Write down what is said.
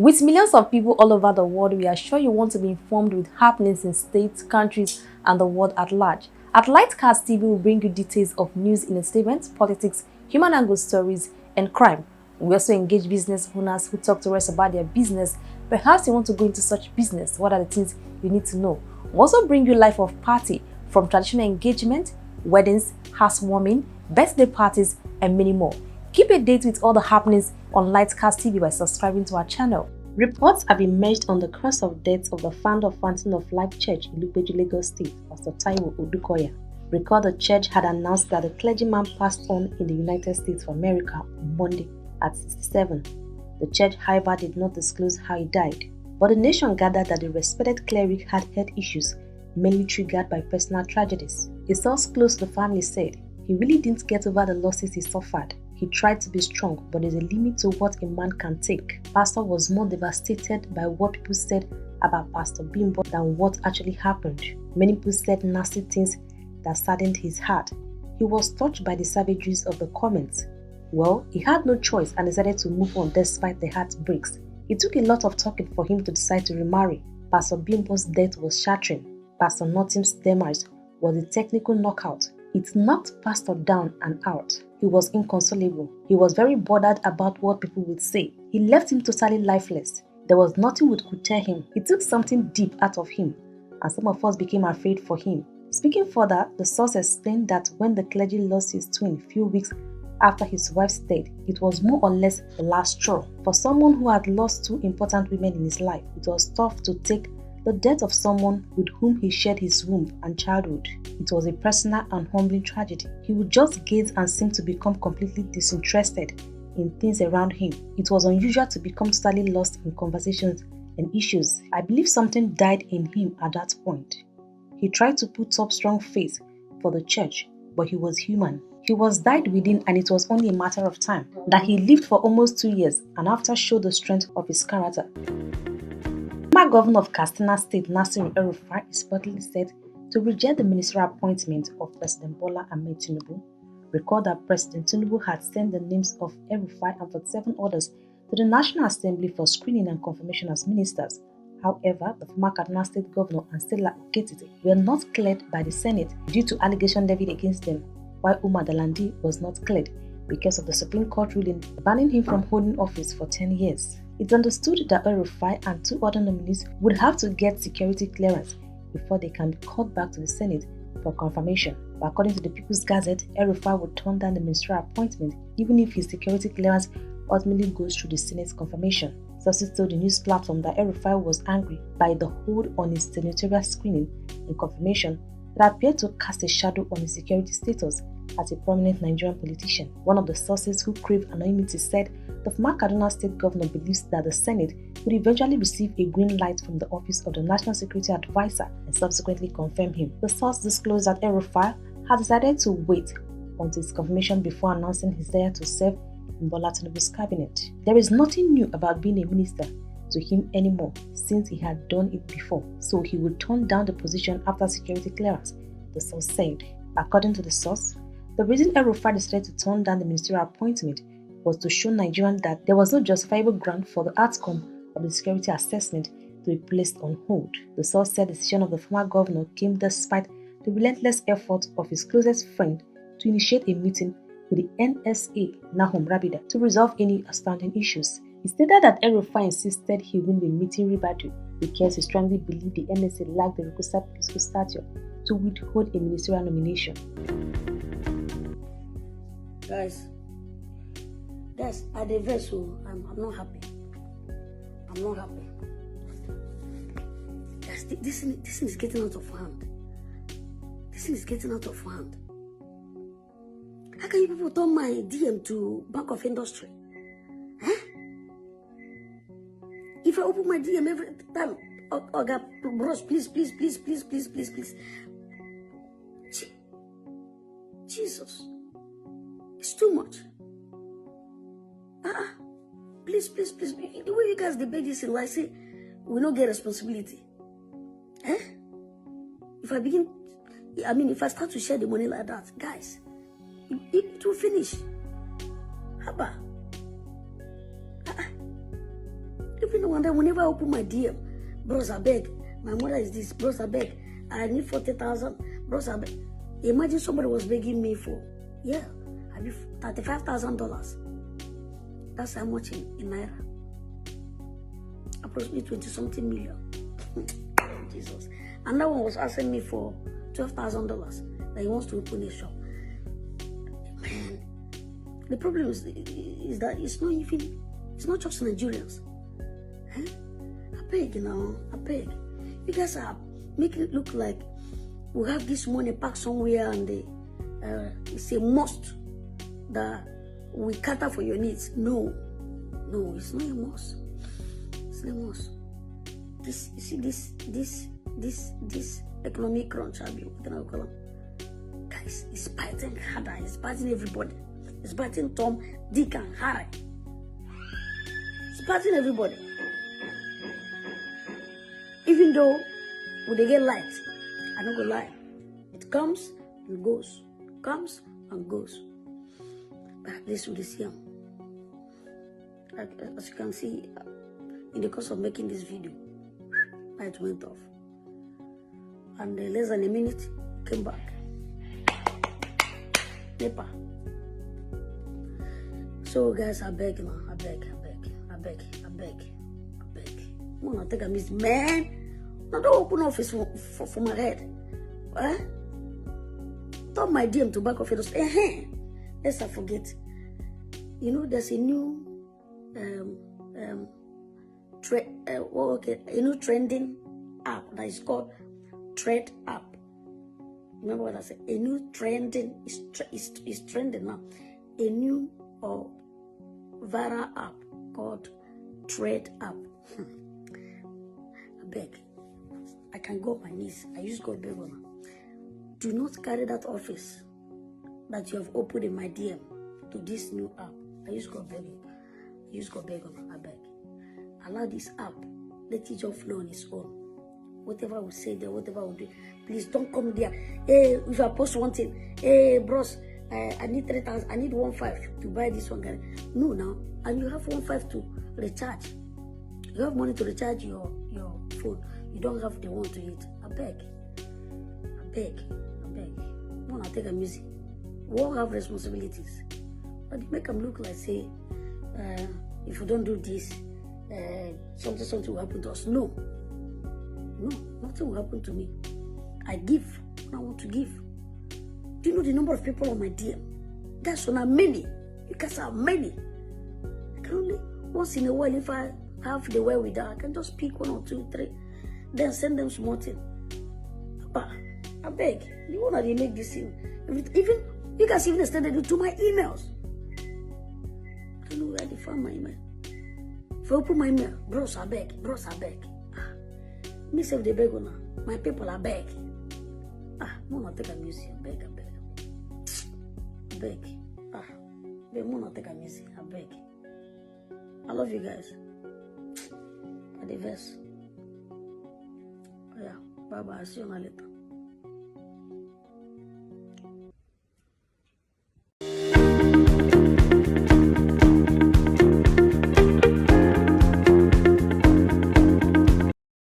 With millions of people all over the world, we are sure you want to be informed with happenings in states, countries, and the world at large. At LightCast TV, will bring you details of news in entertainment, politics, human angle stories, and crime. We also engage business owners who talk to us about their business. Perhaps you want to go into such business. What are the things you need to know? We also bring you life of party, from traditional engagement, weddings, housewarming, birthday parties, and many more. Keep a date with all the happenings on LightCast TV by subscribing to our channel. Reports have emerged on the cause of death of the founder of Fountain of Life Church in Ilupeju, Lagos State, Pastor Taiwo Odukoya. Recall the church had announced that the clergyman passed on in the United States of America on Monday at 67. The church, however, did not disclose how he died, but the nation gathered that the respected cleric had health issues, mainly triggered by personal tragedies. A source close to the family said he really didn't get over the losses he suffered. He tried to be strong, but there's a limit to what a man can take. Pastor was more devastated by what people said about Pastor Bimbo than what actually happened. Many people said nasty things that saddened his heart. He was touched by the savageries of the comments. Well, he had no choice and decided to move on despite the heartbreaks. It took a lot of talking for him to decide to remarry. Pastor Bimbo's death was shattering. Pastor Notim's demise was a technical knockout. It knocked Pastor down and out. He was inconsolable. He was very bothered about what people would say. He left him totally lifeless. There was nothing which could tear him. He took something deep out of him, and some of us became afraid for him. Speaking further, the source explained that when the clergy lost his twin a few weeks after his wife's death, it was more or less the last straw. For someone who had lost two important women in his life, it was tough to take the death of someone with whom he shared his womb and childhood. It was a personal and humbling tragedy. He would just gaze and seem to become completely disinterested in things around him. It was unusual to become totally lost in conversations and issues. I believe something died in him at that point. He tried to put up strong face for the church, but he was human. He was died within, and it was only a matter of time that he lived for almost 2 years and after showed the strength of his character. Former Governor of Katsina State, El-Rufai, is reportedly said to reject the ministerial appointment of President Bola Ahmed Tinubu. Recall that President Tinubu had sent the names of El-Rufai and 47 others to the National Assembly for screening and confirmation as ministers. However, the former Kaduna State Governor and Stella Oketiti were not cleared by the Senate due to allegations levied against them, while Umar Dalandi was not cleared because of the Supreme Court ruling banning him from holding office for 10 years. It's understood that El-Rufai and 2 other nominees would have to get security clearance before they can be called back to the Senate for confirmation. But according to the People's Gazette, El-Rufai would turn down the ministerial appointment even if his security clearance ultimately goes through the Senate's confirmation. Sources told the news platform that El-Rufai was angry by the hold on his senatorial screening and confirmation that appeared to cast a shadow on his security status as a prominent Nigerian politician. One of the sources who craved anonymity said the former Kaduna State Governor believes that the Senate would eventually receive a green light from the Office of the National Security Advisor and subsequently confirm him. The source disclosed that El-Rufai had decided to wait until his confirmation before announcing his desire to serve in Bola Tinubu's cabinet. There is nothing new about being a minister to him anymore since he had done it before, so he would turn down the position after security clearance, the source said. According to the source, the reason El-Rufai decided to turn down the ministerial appointment was to show Nigerians that there was no justifiable ground for the outcome of the security assessment to be placed on hold. The source said the decision of the former governor came despite the relentless effort of his closest friend to initiate a meeting with the NSA, Nahum Rabida, to resolve any outstanding issues. He stated that El-Rufai insisted he wouldn't be meeting Ribadu because he strongly believed the NSA lacked the requisite political stature to withhold a ministerial nomination. Guys, at the vessel, I'm not happy. I'm not happy. Guys, this thing is getting out of hand. This thing is getting out of hand. How can you people turn my DM to Bank of Industry? Huh? If I open my DM every time, God, bros, please. Jesus. It's too much. Please. The way you guys debate this, I say, we don't get responsibility. Eh? If I start to share the money like that, guys, it will finish. Haba. Even the one that whenever I open my DM, bros, I beg. My mother is this, bros, I beg. I need 40,000, bros, I beg. Imagine somebody was begging me for, I be $35,000. That's how much in Naira. Approximately 20-something million. Jesus. And that one was asking me for $12,000 that he wants to open a shop. Man, the problem is that it's not just Nigerians. Huh? I beg now, I beg. You guys are making it look like we have this money packed somewhere and it's a must that we cater for your needs. No, it's not a must. It's not a must. This economic crunch, what can I call them? Guys, it's biting harder. It's biting everybody. It's biting Tom, Dick, and Harry. It's biting everybody. Even though when they get light, I don't go lie. It comes and goes. Comes and goes. But at least with this young. As you can see, in the course of making this video, light went off. And less than a minute, came back. NEPA. So guys, I beg now. I beg. I'm gonna take a miss, man. Now don't open office for my head. Eh? Top my DM to back office. Lest I forget. You know, there's a new a new trending app that is called Thread app. Remember what I said? A new trending is trending now. A new or viral app called Thread app. I beg. I can go on my knees. I used to go beg on. Do not carry that office that you have opened in my DM to this new app. I used to go beg you. I used to go beg on. I beg. Allow this app. Let it just flow on its own. Whatever we say there, whatever we do, please don't come there. Hey, if I post one thing, hey, bros, I need 3,000. I need 1.5 to buy this one. No, now, and you have 1.5 to recharge. You have money to recharge your phone. You don't have the one to eat. I beg. I want to take a music. We all have responsibilities. But they make them look like, say, if we don't do this, something will happen to us. No, nothing will happen to me. I give when I want to give. Do you know the number of people on my DM? That's not many. You guys are many. I can only, once in a while, if I have the wherewithal, I can just pick 1 or 2, 3, then send them small thing. But I beg, you wanna make this thing. Even you guys even extended it to my emails. I don't know where they found my email. If I open my email, bros, I beg. Me say they beg on my people, I beg. I'm gonna take a music. I beg. I'm gonna take a music. I beg. I love you guys. At the verse. Yeah, bye bye. See you later.